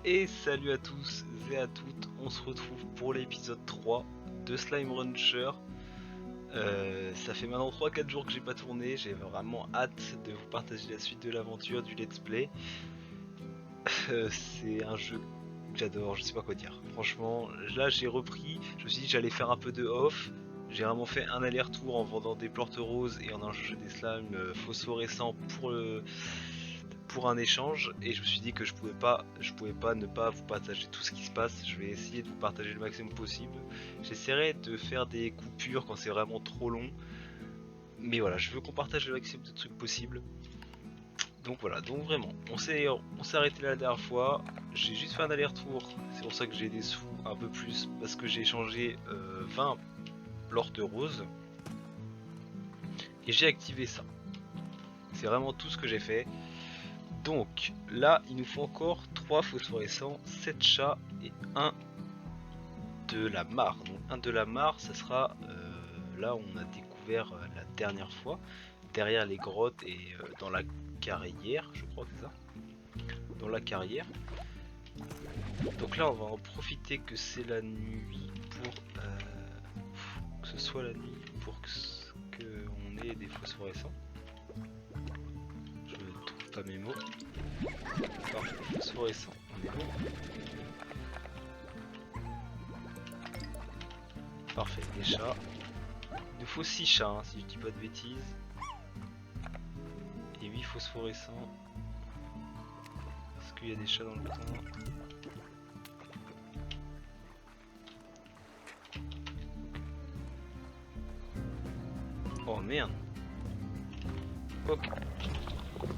Et salut à tous et à toutes, on se retrouve pour l'épisode 3 de Slime Rancher. Ça fait maintenant 3-4 jours que j'ai pas tourné, j'ai vraiment hâte de vous partager la suite de l'aventure du let's play. C'est un jeu que j'adore, je sais pas quoi dire. Franchement, là j'ai repris, je me suis dit que j'allais faire un peu de off. J'ai vraiment fait un aller-retour en vendant des plantes roses et en échangeant des slimes phosphorescents pour un échange, et je me suis dit que je pouvais pas ne pas vous partager tout ce qui se passe. Je vais essayer de vous partager le maximum possible. J'essaierai de faire des coupures quand c'est vraiment trop long, mais voilà, je veux qu'on partage le maximum de trucs possible. Donc voilà, donc vraiment, on s'est arrêté là la dernière fois. J'ai juste fait un aller-retour, c'est pour ça que j'ai des sous un peu plus, parce que j'ai échangé 20 plantes roses et j'ai activé ça. C'est vraiment tout ce que j'ai fait. Donc là, il nous faut encore 3 phosphorescents, 7 chats et 1 de la mare. Donc un de la mare, ça sera là où on a découvert la dernière fois, derrière les grottes et dans la carrière, je crois que c'est ça. Dans la carrière. Donc là, on va en profiter que c'est la nuit pour que ce soit la nuit pour que on ait des phosphorescents. Je ne trouve pas mes mots. Parfait, phosphorescent, on est bon. Parfait, des chats. Il nous faut 6 chats, hein, si je dis pas de bêtises. Et 8 phosphorescents. Est-ce qu'il y a des chats dans le temps? Oh merde. Ok.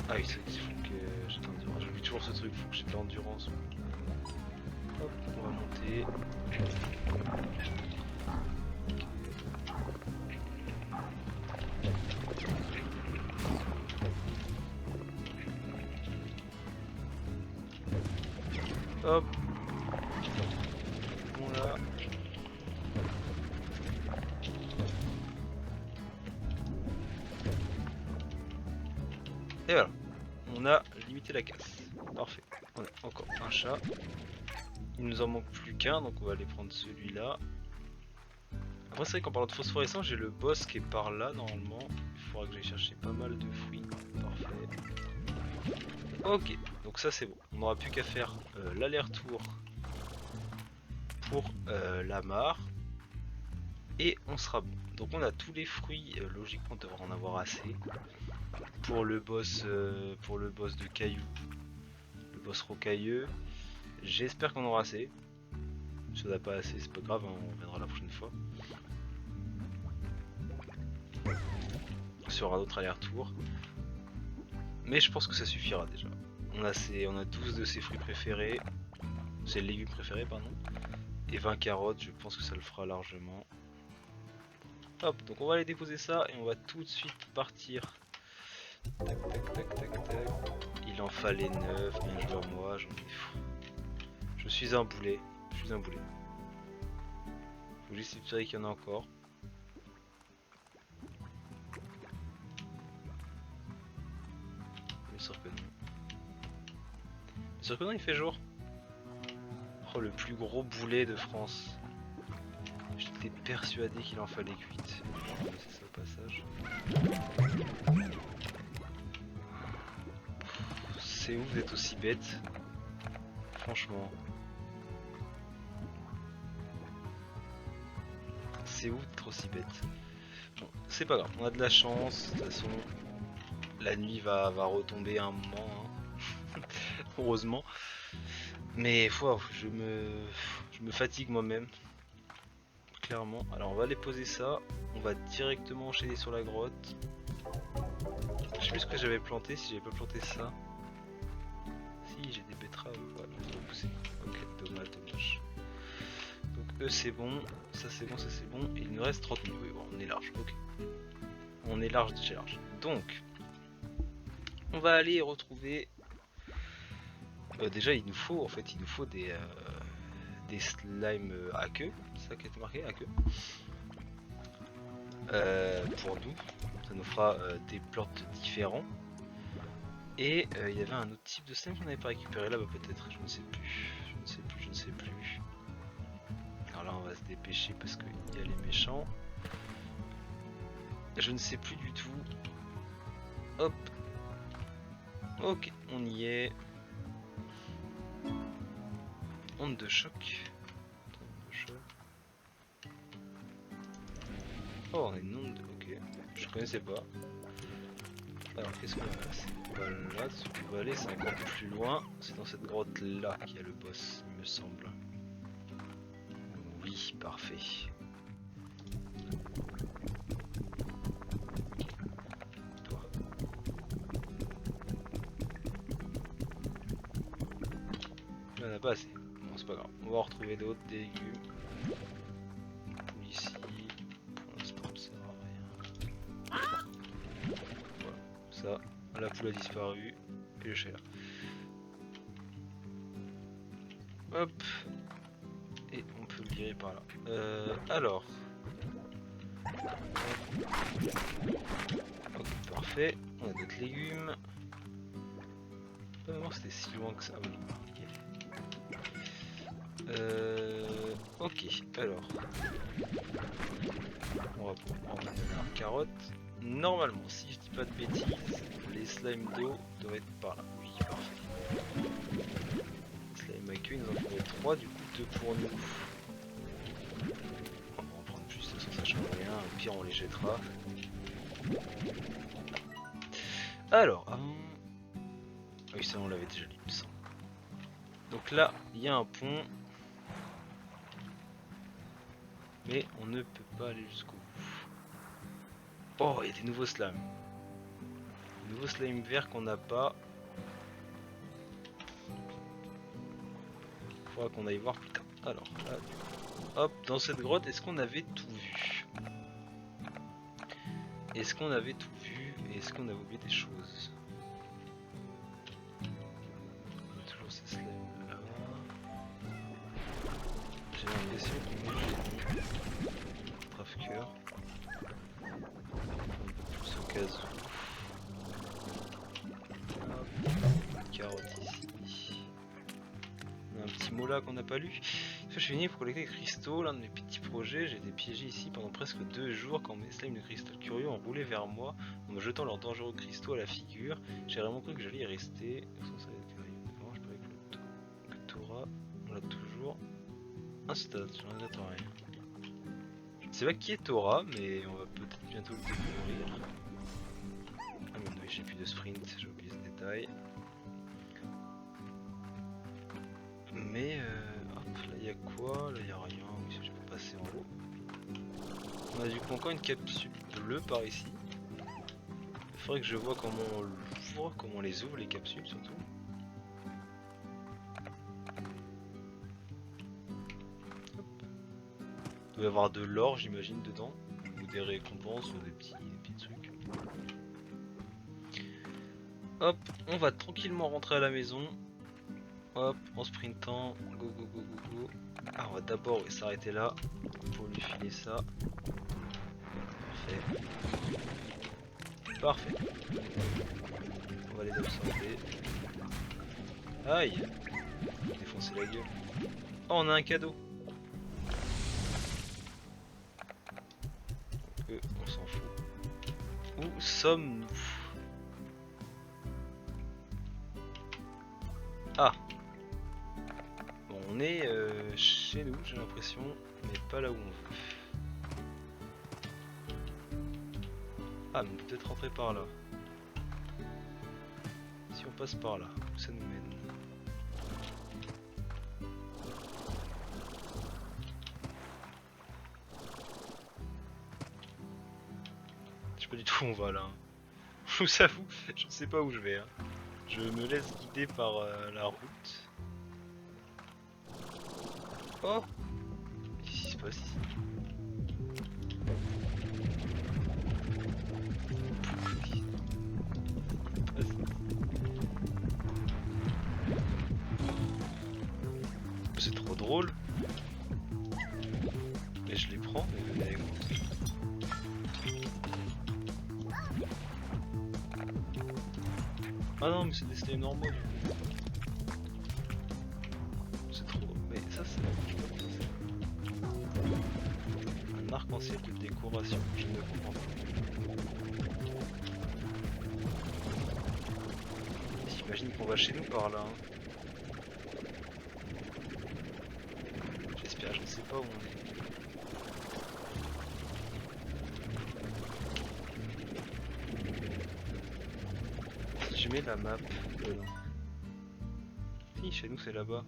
Ah oui, c'est il faut que j'ai de l'endurance. J'oublie toujours ce truc, il faut que j'ai de l'endurance. Hop, on va monter. Hop. Bon là. Et voilà. On a limité la casse. Parfait. On a encore un chat. Il nous en manque plus qu'un, donc on va aller prendre celui-là. Après c'est vrai qu'en parlant de phosphorescent, j'ai le boss qui est par là normalement. Il faudra que j'aille chercher pas mal de fruits. Parfait. Ok, donc ça c'est bon. On n'aura plus qu'à faire l'aller-retour pour la mare. Et on sera bon. Donc on a tous les fruits, logiquement on devrait en avoir assez. Pour le boss de cailloux. Le boss rocailleux. J'espère qu'on aura assez. Si on n'a pas assez, c'est pas grave, hein, on reviendra la prochaine fois. Sur un autre aller-retour. Mais je pense que ça suffira déjà. On a 12 de ses fruits préférés. Ses légumes préférés, pardon. Et 20 carottes, je pense que ça le fera largement. Hop, donc on va aller déposer ça et on va tout de suite partir. Tac, tac, tac, tac, tac. Il en fallait 9, bien joué à moi, j'en ai fou. Je suis un boulet, je suis un boulet. Faut juste espérer qu'il y en a encore. Bien sûr que non. Bien sûr que non, il fait jour. Oh, le plus gros boulet de France. J'étais persuadé qu'il en fallait 8. C'est ça au passage. C'est ouf d'être aussi bête. Franchement. C'est ouf d'être aussi bête. Bon, c'est pas grave, on a de la chance. De toute façon, la nuit va retomber à un moment. Hein. Heureusement. Mais wow, je me fatigue moi-même. Clairement. Alors on va aller poser ça. On va directement enchaîner sur la grotte. Je sais plus ce que j'avais planté, si j'avais pas planté ça. Si, j'ai des betteraves. Voilà, on va pousser. Ok, dommage. Donc eux c'est bon, ça c'est bon, ça c'est bon. Et il nous reste 30 000. Oui, bon, on est large, ok. On est large, déjà large. Donc, on va aller retrouver... déjà il nous faut des slimes à queue, c'est ça qui a été marqué, à queue. Pour nous, ça nous fera des plantes différents. Et il y avait un autre type de slime qu'on n'avait pas récupéré là-bas peut-être, je ne sais plus, je ne sais plus. Alors là on va se dépêcher parce qu'il y a les méchants. Je ne sais plus du tout. Hop. Ok, on y est. Onde de choc. Onde de choc. Oh, on a une onde. Ok, je connaissais pas. Alors, qu'est-ce qu'on a? C'est pas là, ce qu'on va aller, c'est encore plus loin. C'est dans cette grotte là qu'il y a le boss, il me semble. Oui, parfait. Toi. Il n'y en a pas assez. Bon, c'est pas grave. On va en retrouver d'autres, des légumes. Pour ici. Pour l'instant, ça sert à rien. Voilà. Ça, la poule a disparu. Et le chat là. Hop. Et on peut le virer par là. Alors. Ok, parfait. On a d'autres légumes. Pas vraiment c'était si loin que ça. Ah, oui. Ok, alors. On va prendre la carotte. Normalement, si je dis pas de bêtises, les slimes d'eau doivent être par là. Oui, parfait. Slime à queue, il nous en faudrait 3, du coup 2 pour nous. On va en prendre plus, de toute façon ça change rien, au pire on les jettera. Alors, oui ça on l'avait déjà lu, il me semble. Donc là, il y a un pont. Mais on ne peut pas aller jusqu'au bout. Oh, il y a des nouveaux slimes. Des nouveaux slimes verts qu'on n'a pas. Faudra qu'on aille voir plus tard. Alors, là, hop, dans cette grotte, est-ce qu'on avait tout vu? Est-ce qu'on avait tout vu? Et est-ce qu'on a oublié des choses? On a toujours ces slimes là. J'ai l'impression qu'on est génie. Trafqueur. Plus au cas où. Carotte ici. On a un petit mot là qu'on n'a pas lu. Je suis venu pour collecter des cristaux, l'un de mes petits projets. J'ai été piégé ici pendant presque 2 jours quand mes slimes de cristal curieux ont roulé vers moi en me jetant leurs dangereux cristaux à la figure. J'ai vraiment cru que j'allais y rester. Que Tora, on l'a toujours. Un stade, j'en regrette rien. Je ne sais pas qui est Tora, mais on va peut-être bientôt le découvrir. Ah mais oui, j'ai plus de sprint, j'ai oublié ce détail. Mais hop, là il y a quoi? Là il y a rien, oui, je peux passer en haut. On a du coup encore une capsule bleue par ici. Il faudrait que je vois comment on l'ouvre, comment on les ouvre les capsules surtout. Hop. Il doit y avoir de l'or j'imagine dedans, ou des récompenses ou des petits trucs. Hop, on va tranquillement rentrer à la maison. Hop, en sprintant, go go go go go. Ah, on va d'abord s'arrêter là pour lui filer ça. Parfait. Parfait. On va les absorber. Aïe! Défoncer la gueule. Oh, on a un cadeau. On s'en fout. Où sommes-nous? Ah! Bon, on est chez nous, j'ai l'impression, mais pas là où on veut. Ah, mais on peut peut-être rentrer par là. Si on passe par là, où ça nous mène? Je sais pas du tout où on va là. Je vous avoue, je ne sais pas où je vais. Hein. Je me laisse guider par la route. Oh! Qu'est-ce qui se passe ici? C'est trop drôle. Mais je les prends, mais venez avec moi. Ah non mais c'est des slimes normaux. C'est trop... Mais ça c'est... Un arc-en-ciel de décoration, je ne comprends pas. J'imagine qu'on va chez nous par là. Hein. J'espère, je ne sais pas où on est. Si je mets la map... non. Si, chez nous c'est là-bas.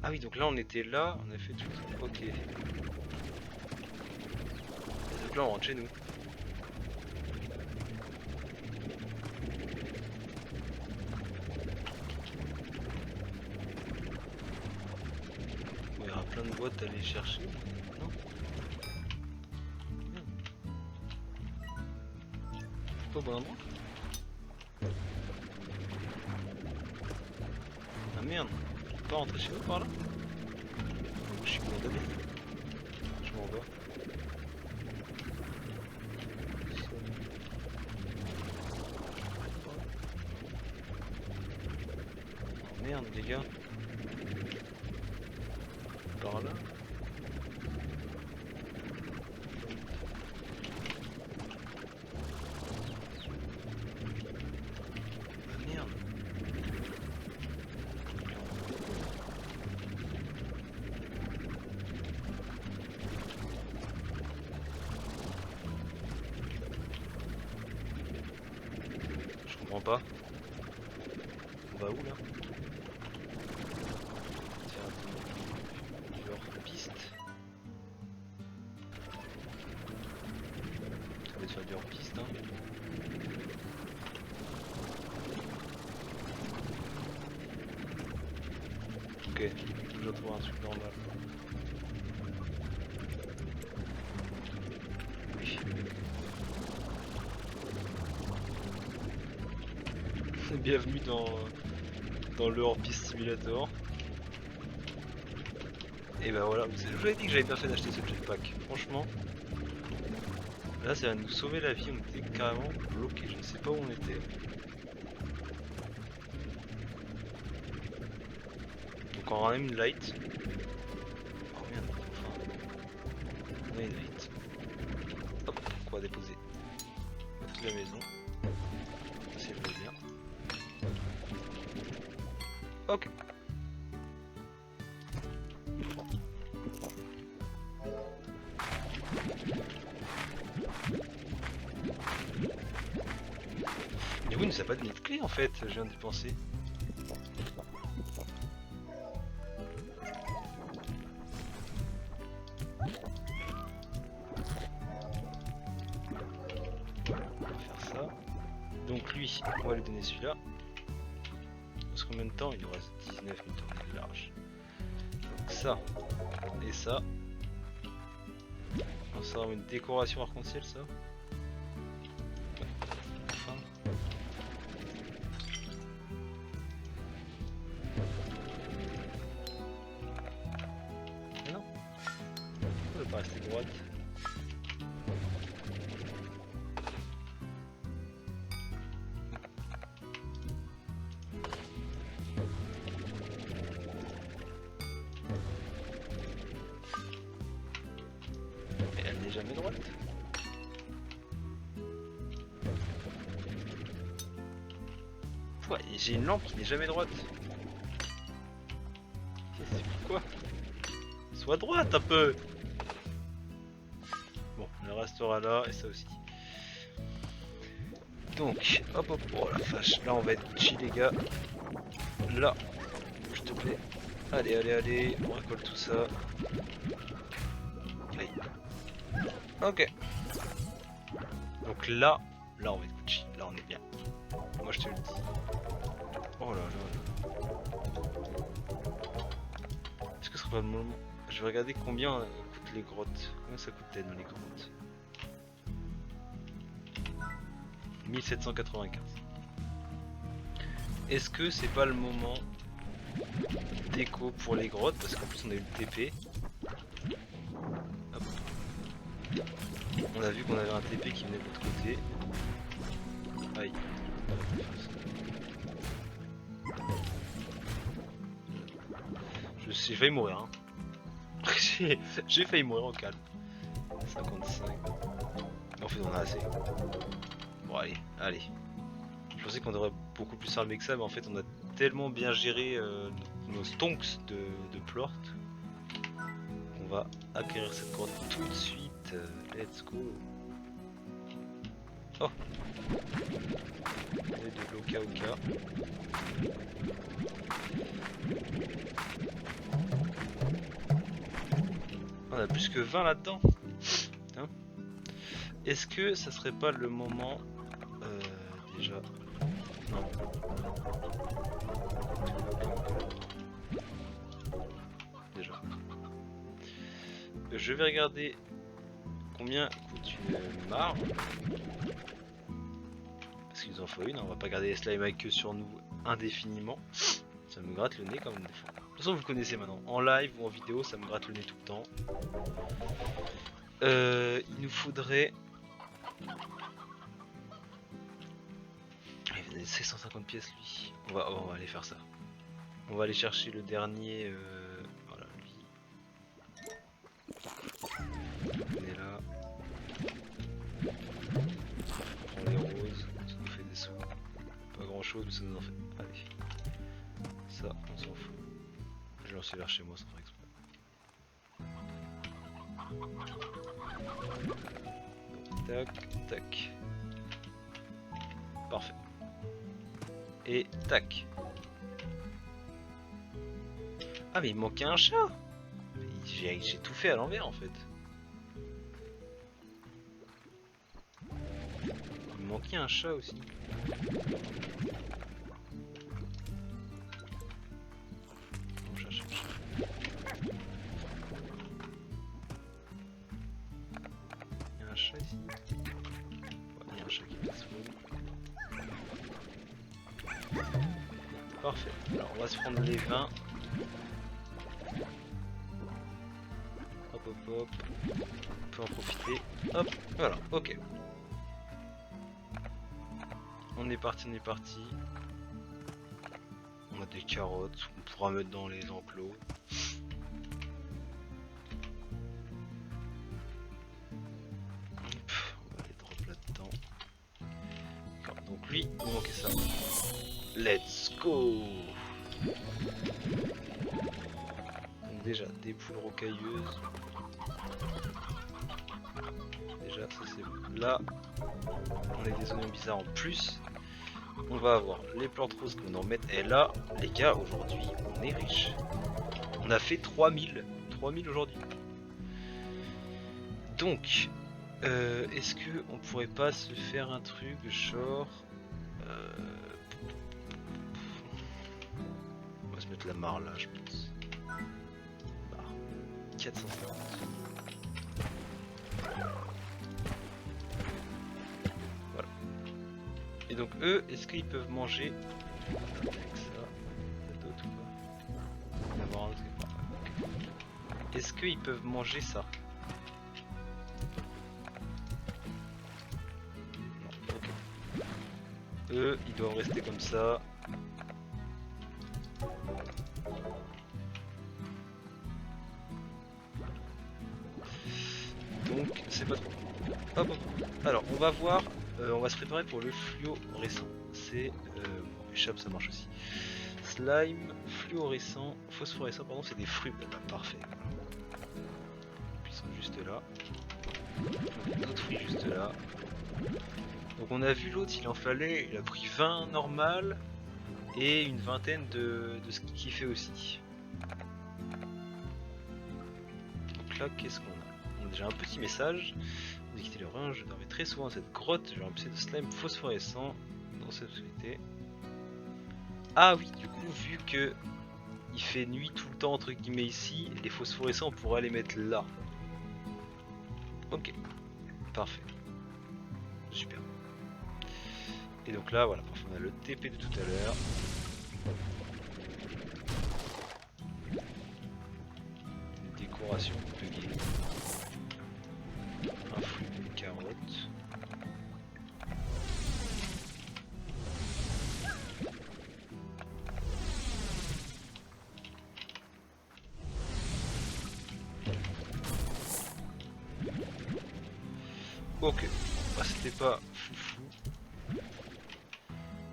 Ah oui, donc là on était là, on a fait tout. Ok. Et donc là on rentre chez nous. Il y aura plein de boîtes à aller chercher. Non? Pas au bon endroit? Ah merde, je peux pas rentrer chez vous par là? Je suis condamné. Je m'en vais. Oh merde les gars. Par là. Ah merde. Je comprends pas. On va où là? Tiens, hors piste. Ça va faire du hors piste hein. Ok, je trouve un truc normal. Oui. Bienvenue dans le hors-piste simulator. Et bah voilà, je vous avais dit que j'avais bien fait d'acheter ce jetpack. Franchement, là ça va nous sauver la vie, on était carrément bloqué, je ne sais pas où on était. Donc on a une light. Oh merde, enfin, on a une light. Hop, on va déposer toute la maison. C'est le bien. Ok. Mais oui, il nous a pas donné de clé en fait, je viens d'y penser. On va faire ça. Donc lui, on va lui donner celui-là. Parce qu'en même temps, il nous reste 19 minutes de large. Donc ça, et ça. Ça va une décoration arc-en-ciel ça. Enfin. Mais non. On va pas rester droite. Mais elle n'est jamais droite. Ouais, j'ai une lampe qui n'est jamais droite. C'est pourquoi? Sois droite un peu. Bon, elle restera là et ça aussi. Donc, hop hop, oh la vache, là on va être chill les gars. Là, s'il te plaît. Allez, allez, allez, on récolte tout ça. Allez. Ok. Donc là on va être Gucci, là on est bien. Moi je te le dis. Oh là là. Est-ce que ce sera pas le moment? Je vais regarder combien coûtent les grottes. Combien ça coûte les grottes? 1795. Est-ce que c'est pas le moment d'éco pour les grottes? Parce qu'en plus on a eu le TP. Hop. On a vu qu'on avait un TP qui venait de l'autre côté. Aïe. j'ai failli mourir. Hein. J'ai failli mourir en calme. 55. En fait, on a assez. Bon, allez, allez. Je pensais qu'on aurait beaucoup plus armé que ça, mais en fait, on a tellement bien géré nos stonks de plort qu'on va acquérir cette grotte tout de suite. Let's go. Oh! On est de l'Oka Oka. On a plus que 20 là-dedans. Est-ce que ça serait pas le moment déjà? Non. Déjà. Je vais regarder combien coûte une mare. Parce qu'il nous en faut une, on va pas garder les slime que sur nous indéfiniment. Ça me gratte le nez quand même des fois. De toute façon vous le connaissez maintenant, en live ou en vidéo ça me gratte le nez tout le temps. Il nous faudrait... Il a 650 pièces lui. On va aller faire ça. On va aller chercher le dernier... Voilà lui. On est là. On prend les roses, ça nous fait des sous. Pas grand chose mais ça nous en fait. Allez. Ça on s'en fout. Je vais lancer vers chez moi sans faire exprès. Tac, tac. Parfait. Et tac. Ah mais il manquait un chat. J'ai tout fait à l'envers en fait. Il manquait un chat aussi. On cherche un chat. Il y a un chat ici. Ouais, il y a un chat qui passe. Parfait. Alors on va se prendre les 20. Hop hop hop. On peut en profiter. Hop, voilà, ok. On est parti, on est parti. On a des carottes qu'on pourra mettre dans les enclos. On va les drop là-dedans. Donc lui, il manquait ça. Let's go! Donc déjà, des poules rocailleuses. Déjà, ça c'est bon. Là, on a des oignons bizarres en plus. On va avoir les plantes roses qu'on en met. Et là, les gars, aujourd'hui, on est riche. On a fait 3000. 3000 aujourd'hui. Donc, est-ce que on pourrait pas se faire un truc genre... On va se mettre la mare là, je pense. Mare. 450. Voilà. Et donc eux, est-ce qu'ils peuvent manger avec ça? D'autres ou pas? On va voir un autre quelque part. Est-ce qu'ils peuvent manger ça? Non, ok. Eux, ils doivent rester comme ça. Donc c'est pas trop. Hop, hop. Alors on va voir, on va se préparer pour le fluorescent. C'est échappe, ça marche aussi. Slime, fluorescent, phosphorescent, pardon, c'est des fruits. Bah, parfait. Ils sont juste là. D'autres fruits juste là. Donc on a vu l'autre, il en fallait, il a pris 20 normal et une vingtaine de ce qu'il fait aussi. Donc là, qu'est-ce qu'on a? On a déjà un petit message. Vous quittez le rein, je dormais très souvent dans cette grotte, j'ai remplacé de slime phosphorescent dans cette société. Ah oui, du coup, vu que il fait nuit tout le temps entre guillemets ici, les phosphorescents on pourrait les mettre là. Ok, parfait. Super. Et donc là, voilà, parfois on a le TP de tout à l'heure. Une décoration de game. Un fruit de carotte. Ok, bah, c'était pas foufou.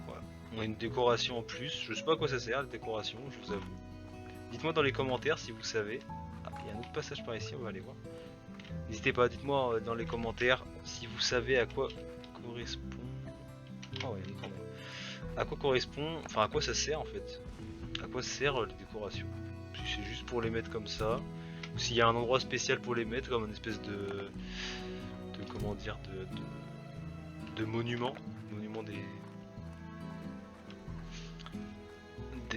Voilà, on a une décoration en plus. Je sais pas à quoi ça sert la décoration, je vous avoue. Dites-moi dans les commentaires si vous savez. Ah, il y a un autre passage par ici, on va aller voir. N'hésitez pas, dites-moi dans les commentaires si vous savez à quoi correspond. Oh ouais, il y a un autre endroit. À quoi correspond, enfin à quoi ça sert en fait. À quoi servent les décorations. Si c'est juste pour les mettre comme ça, ou s'il y a un endroit spécial pour les mettre, comme une espèce de comment dire, de monument, monument des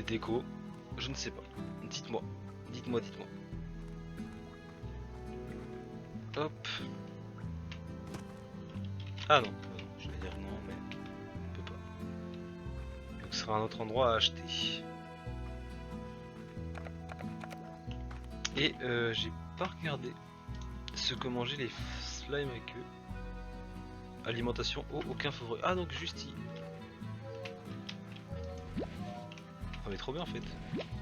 décos. Je ne sais pas. Dites-moi, dites-moi, dites-moi. Hop. Ah non, je vais dire non, mais on peut pas. Donc ce sera un autre endroit à acheter. Et j'ai pas regardé ce que mangeaient les slimes avec eux. Alimentation, eau, aucun favori. Ah donc juste ils... Ah mais trop bien en fait.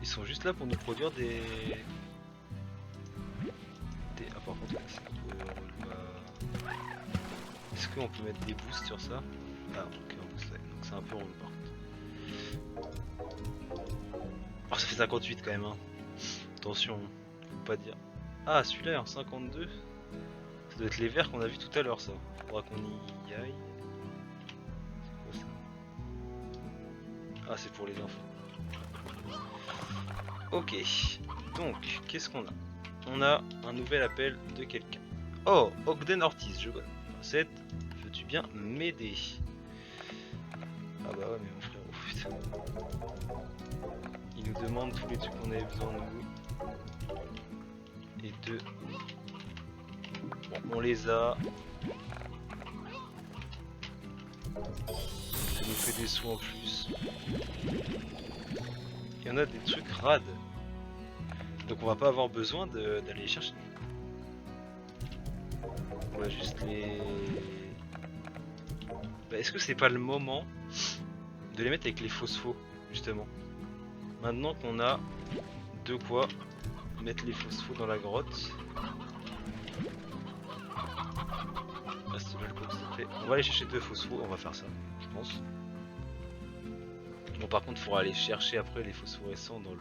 Ils sont juste là pour nous produire des... Ah par contre c'est un peu relou. Est-ce qu'on peut mettre des boosts sur ça? Ah ok on boost, donc c'est un peu relou par contre. Oh ça fait 58 quand même hein. Attention, faut pas dire. Ah celui-là est en 52. Ça doit être les verts qu'on a vu tout à l'heure ça. Faudra qu'on y aille. C'est quoi ça? Ah c'est pour les enfants. Ok, donc qu'est-ce qu'on a? On a un nouvel appel de quelqu'un. Oh, Ogden Ortiz, je connais. 7, veux-tu bien m'aider? Ah bah ouais mais mon frère, oh putain. Il nous demande tous les trucs qu'on avait besoin de nous. Et deux. Bon, on les a. Ça nous fait des sous en plus. Il y en a des trucs rades. Donc on va pas avoir besoin d'aller les chercher. On va juste les... Bah, est-ce que c'est pas le moment de les mettre avec les phosphos, justement? Maintenant qu'on a de quoi mettre les phosphos dans la grotte. Reste là le coup, s'il te plaît. On va aller chercher 2 phosphos, on va faire ça, je pense. Bon par contre il faudra aller chercher après les phosphorescents dans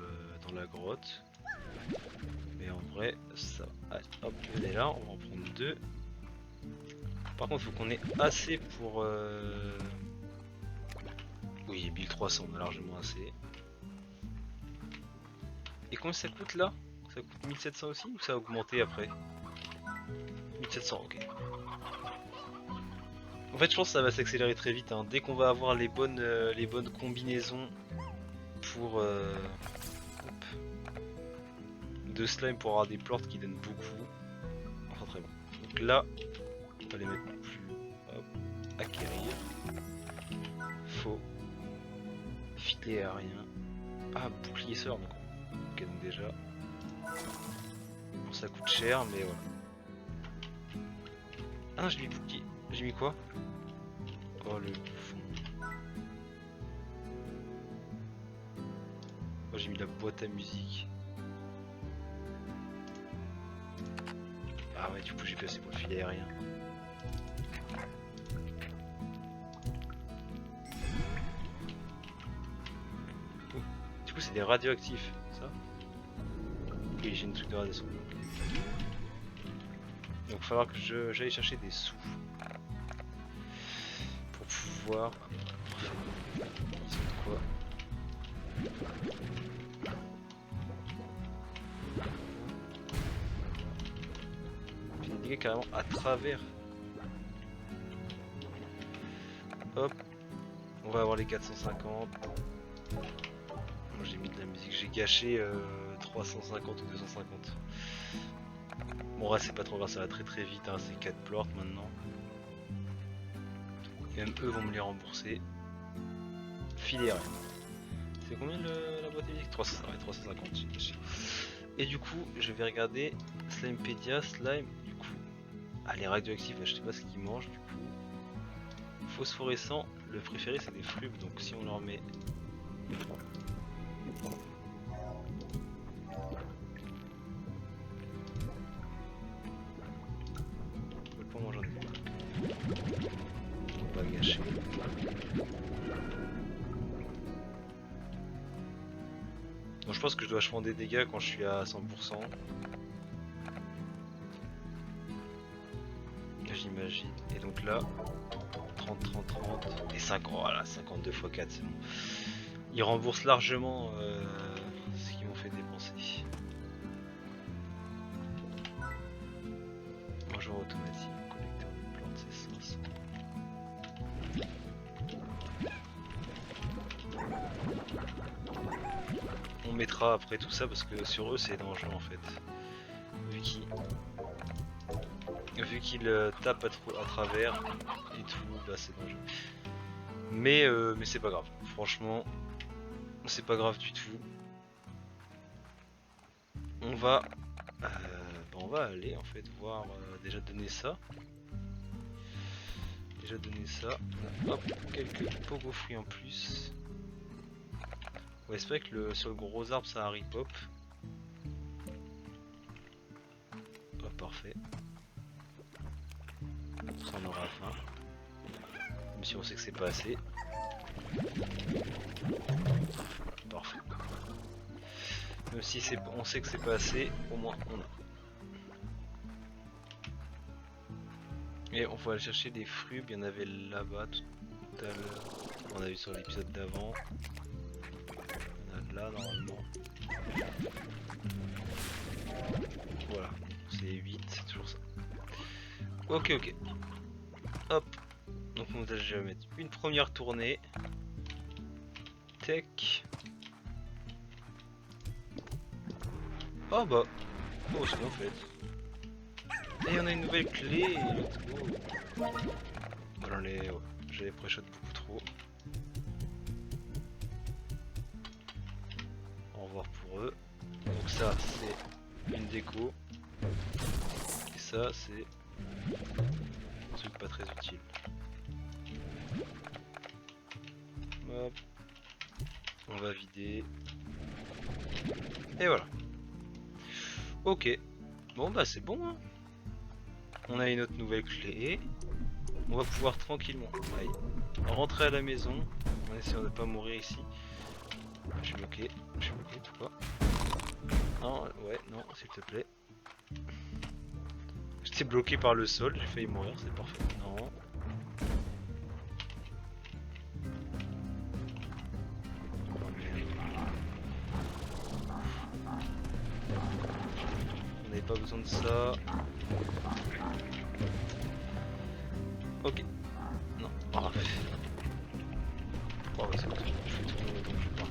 la grotte. Mais en vrai ça... Allez, hop, on est là, on va en prendre 2. Par contre il faut qu'on ait assez pour... Oui 1300, on a largement assez. Et combien ça coûte là? Ça coûte 1700 aussi ou ça a augmenté après? 1700, ok. En fait je pense que ça va s'accélérer très vite hein. Dès qu'on va avoir les bonnes combinaisons pour de slime pour avoir des plantes qui donnent beaucoup. Enfin très bon. Donc là on va les mettre plus. Hop. Acquérir. Faux. Filet aérien. Ah bouclier sort donc. Ok donc déjà. Bon ça coûte cher mais voilà. Ah non j'ai mis bouclier. J'ai mis quoi? Oh le bouffon. Oh j'ai mis la boîte à musique. Ah ouais du coup j'ai passé pour le filet aérien. Oh. Du coup c'est des radioactifs, ça? Oui j'ai une truc de radiation. Donc il va falloir que j'aille chercher des sous. Pour pouvoir... Ils ont de quoi? Puis carrément à travers. Hop. On va avoir les 450. Moi j'ai mis de la musique, j'ai gâché 350 ou 250. Bon là c'est pas trop grave, ça va très très vite, hein. C'est 4 plorts maintenant. Et même eux vont me les rembourser. Filet rien. C'est combien la boîte de musique? 350, j'ai gâché. Et du coup je vais regarder Slimepedia, slime du coup. Ah les radioactifs, je sais pas ce qu'ils mangent du coup. Phosphorescent, le préféré c'est des fruits, donc si on leur met... On peut pas manger des trucs. pense que je dois achever des dégâts quand je suis à 100%. J'imagine. Et donc là, 30, 30, 30 et 50. Voilà, 52 x 4, c'est bon. Ils remboursent largement ce qu'ils m'ont fait dépenser. Bonjour automatique, collecteur de plantes, c'est 500. On mettra après tout ça parce que sur eux c'est dangereux en fait. Vu qu'ils tapent à travers et tout, bah c'est dangereux. Mais c'est pas grave, franchement, c'est pas grave du tout. On va aller en fait voir, déjà donner ça. Hop, quelques pogo fruits en plus. On espère que sur le gros arbre ça arrive pop. Oh, parfait. Ça en aura faim. Même si on sait que c'est pas assez. Parfait. Même si on sait que c'est pas assez, au moins on a. Et on va aller chercher des fruits, il y en avait là-bas tout à l'heure. On a vu sur l'épisode d'avant. Il y en a là normalement. Voilà, c'est 8, c'est toujours ça. Ok. Hop. Donc je vais mettre une première tournée. Tech. Oh bah. Oh c'est en fait. Et on a une nouvelle clé. Let's go. Voilà, j'avais pré-shot beaucoup trop. Au revoir pour eux. Donc ça c'est une déco. Et ça c'est un truc pas très utile. Hop. On va vider. Et voilà. Ok. Bon bah c'est bon hein. On a une autre nouvelle clé. On va pouvoir tranquillement rentrer à la maison. En essayant de ne pas mourir ici. Je suis bloqué tout quoi. Non, ouais, non, s'il te plaît. J'étais bloqué par le sol, j'ai failli mourir, c'est parfait. Non. On n'avait pas besoin de ça. Ok. Non. Ah, oh, c'est bon. Je fais tourner donc je pars.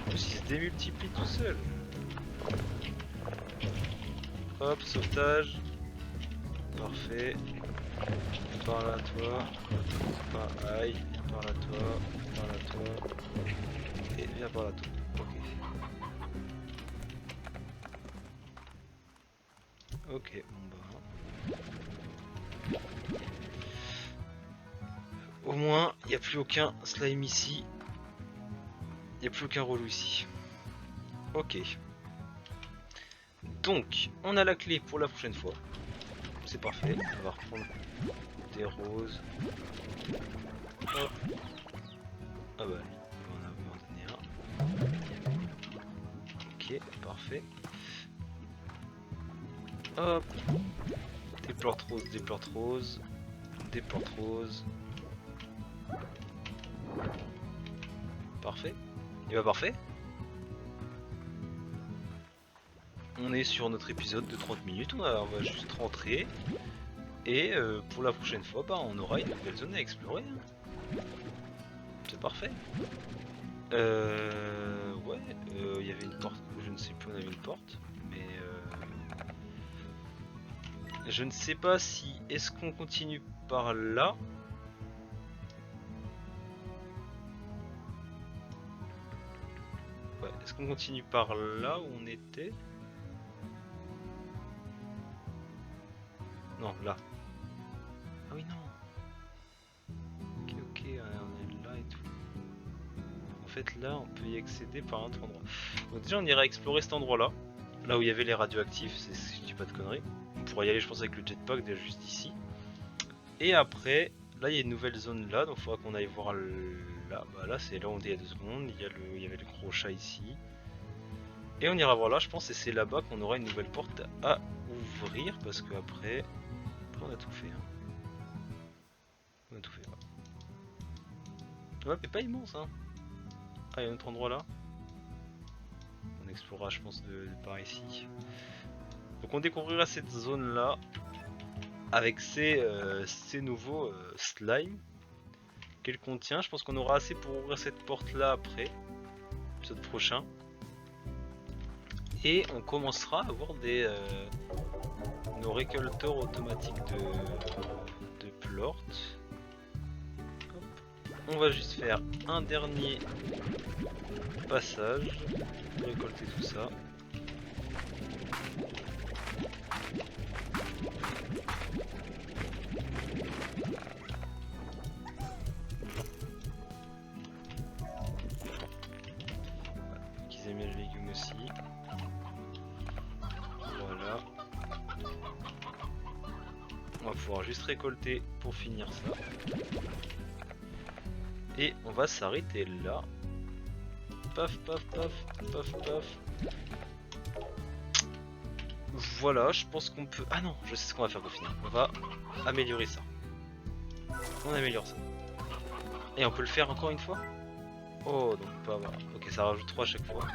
Il se démultiplie tout seul. Hop, sauvetage. Parfait. Par là toi. Aïe. Par là toi. Et viens par là toi. Ok, bon bah. Au moins, il n'y a plus aucun slime ici. Il n'y a plus aucun relou ici. Ok. Donc, on a la clé pour la prochaine fois. C'est parfait. On va reprendre des roses. Hop. Ah bah, lui, il va en donner un. Ok, parfait. Hop. Des plantes roses. Parfait. Et bah parfait. On est sur notre épisode de 30 minutes, on va juste rentrer. Et pour la prochaine fois, bah, on aura une nouvelle zone à explorer. C'est parfait. Ouais, il y avait une porte, je ne sais plus, on avait une porte. Mais je ne sais pas si... Est-ce qu'on continue par là? Ouais, est-ce qu'on continue par là où on était? Non, là. Ah oui, non. Ok, on est là et tout. En fait, là, on peut y accéder par un autre endroit. Donc déjà, on ira explorer cet endroit-là. Là où il y avait les radioactifs, si je dis pas de conneries. On pourra y aller, je pense, avec le jetpack, déjà juste ici. Et après, là, il y a une nouvelle zone là, donc il faudra qu'on aille voir là. Voilà, bah là c'est là où on est il y a 2 secondes, il y avait le gros chat ici. Et on ira voir là, je pense, et c'est là-bas qu'on aura une nouvelle porte à ouvrir, parce qu'après on a tout fait. Hein. On a tout fait. Ouais, mais pas immense, hein. Ah, il y a un autre endroit là. On explorera, je pense, de par ici. Donc on découvrira cette zone là avec ces nouveaux slimes qu'elle contient. Je pense qu'on aura assez pour ouvrir cette porte là après, l'épisode prochain. Et on commencera à avoir nos récolteurs automatiques de plorts. On va juste faire un dernier passage, récolter tout ça. Qu'ils aiment bien les légumes aussi. Voilà. On va pouvoir juste récolter pour finir ça. Et on va s'arrêter là. Paf, paf, paf, paf, paf. Voilà, je pense qu'on peut... Ah non, je sais ce qu'on va faire au final. On va améliorer ça. On améliore ça. Et on peut le faire encore une fois. Oh, donc pas avoir... Ok, ça rajoute 3 à chaque fois.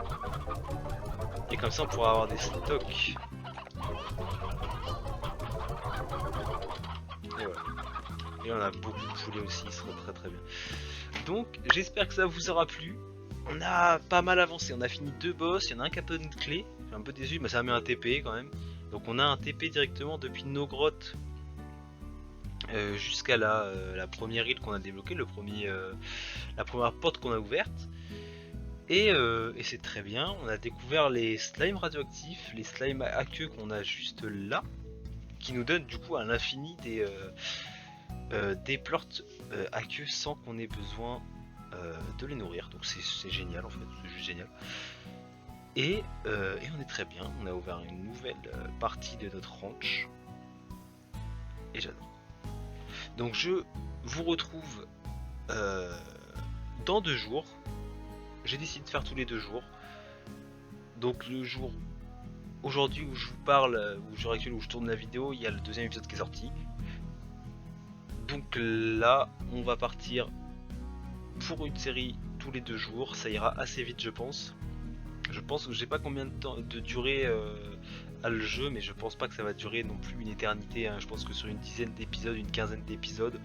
Et comme ça, on pourra avoir des stocks. Et voilà. Et on a beaucoup de poulet aussi, ce sera très très bien. Donc, j'espère que ça vous aura plu. On a pas mal avancé, on a fini 2 boss, il y en a un qui a pas de clé. Je suis un peu déçu, mais ça a mis un TP quand même. Donc on a un TP directement depuis nos grottes jusqu'à la première île qu'on a débloquée, la première porte qu'on a ouverte. Et c'est très bien, on a découvert les slimes radioactifs, les slimes aqueux qu'on a juste là, qui nous donnent du coup à l'infini des plorts aqueux sans qu'on ait besoin de les nourrir. Donc c'est génial en fait, c'est juste génial. Et on est très bien, on a ouvert une nouvelle partie de notre ranch. Et j'adore. Donc je vous retrouve dans 2 jours. J'ai décidé de faire tous les 2 jours. Donc le jour aujourd'hui où je vous parle, où je tourne la vidéo, il y a le 2e épisode qui est sorti. Donc là, on va partir pour une série tous les 2 jours. Ça ira assez vite, je pense. Je pense que je sais pas combien de temps de durée a le jeu, mais je pense pas que ça va durer non plus une éternité. Hein. Je pense que sur une dizaine d'épisodes, une quinzaine d'épisodes,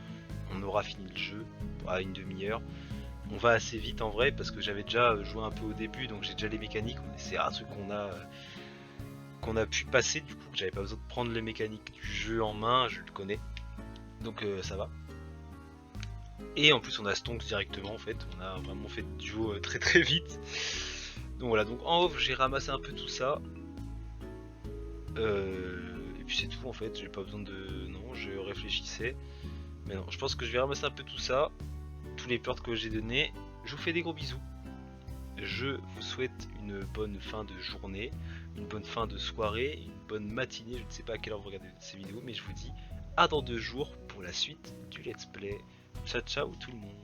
on aura fini le jeu à une demi-heure. On va assez vite en vrai parce que j'avais déjà joué un peu au début, donc j'ai déjà les mécaniques. C'est un truc qu'on a pu passer du coup. J'avais pas besoin de prendre les mécaniques du jeu en main, je le connais, donc ça va. Et en plus on a Stonks directement en fait. On a vraiment fait le duo très très vite. Donc voilà, donc en off j'ai ramassé un peu tout ça. Et puis c'est tout en fait, j'ai pas besoin de... Non, je réfléchissais. Mais non, je pense que je vais ramasser un peu tout ça. Tous les portes que j'ai donné. Je vous fais des gros bisous. Je vous souhaite une bonne fin de journée, une bonne fin de soirée, une bonne matinée. Je ne sais pas à quelle heure vous regardez ces vidéos, mais je vous dis à dans 2 jours pour la suite du let's play. Ciao ciao tout le monde.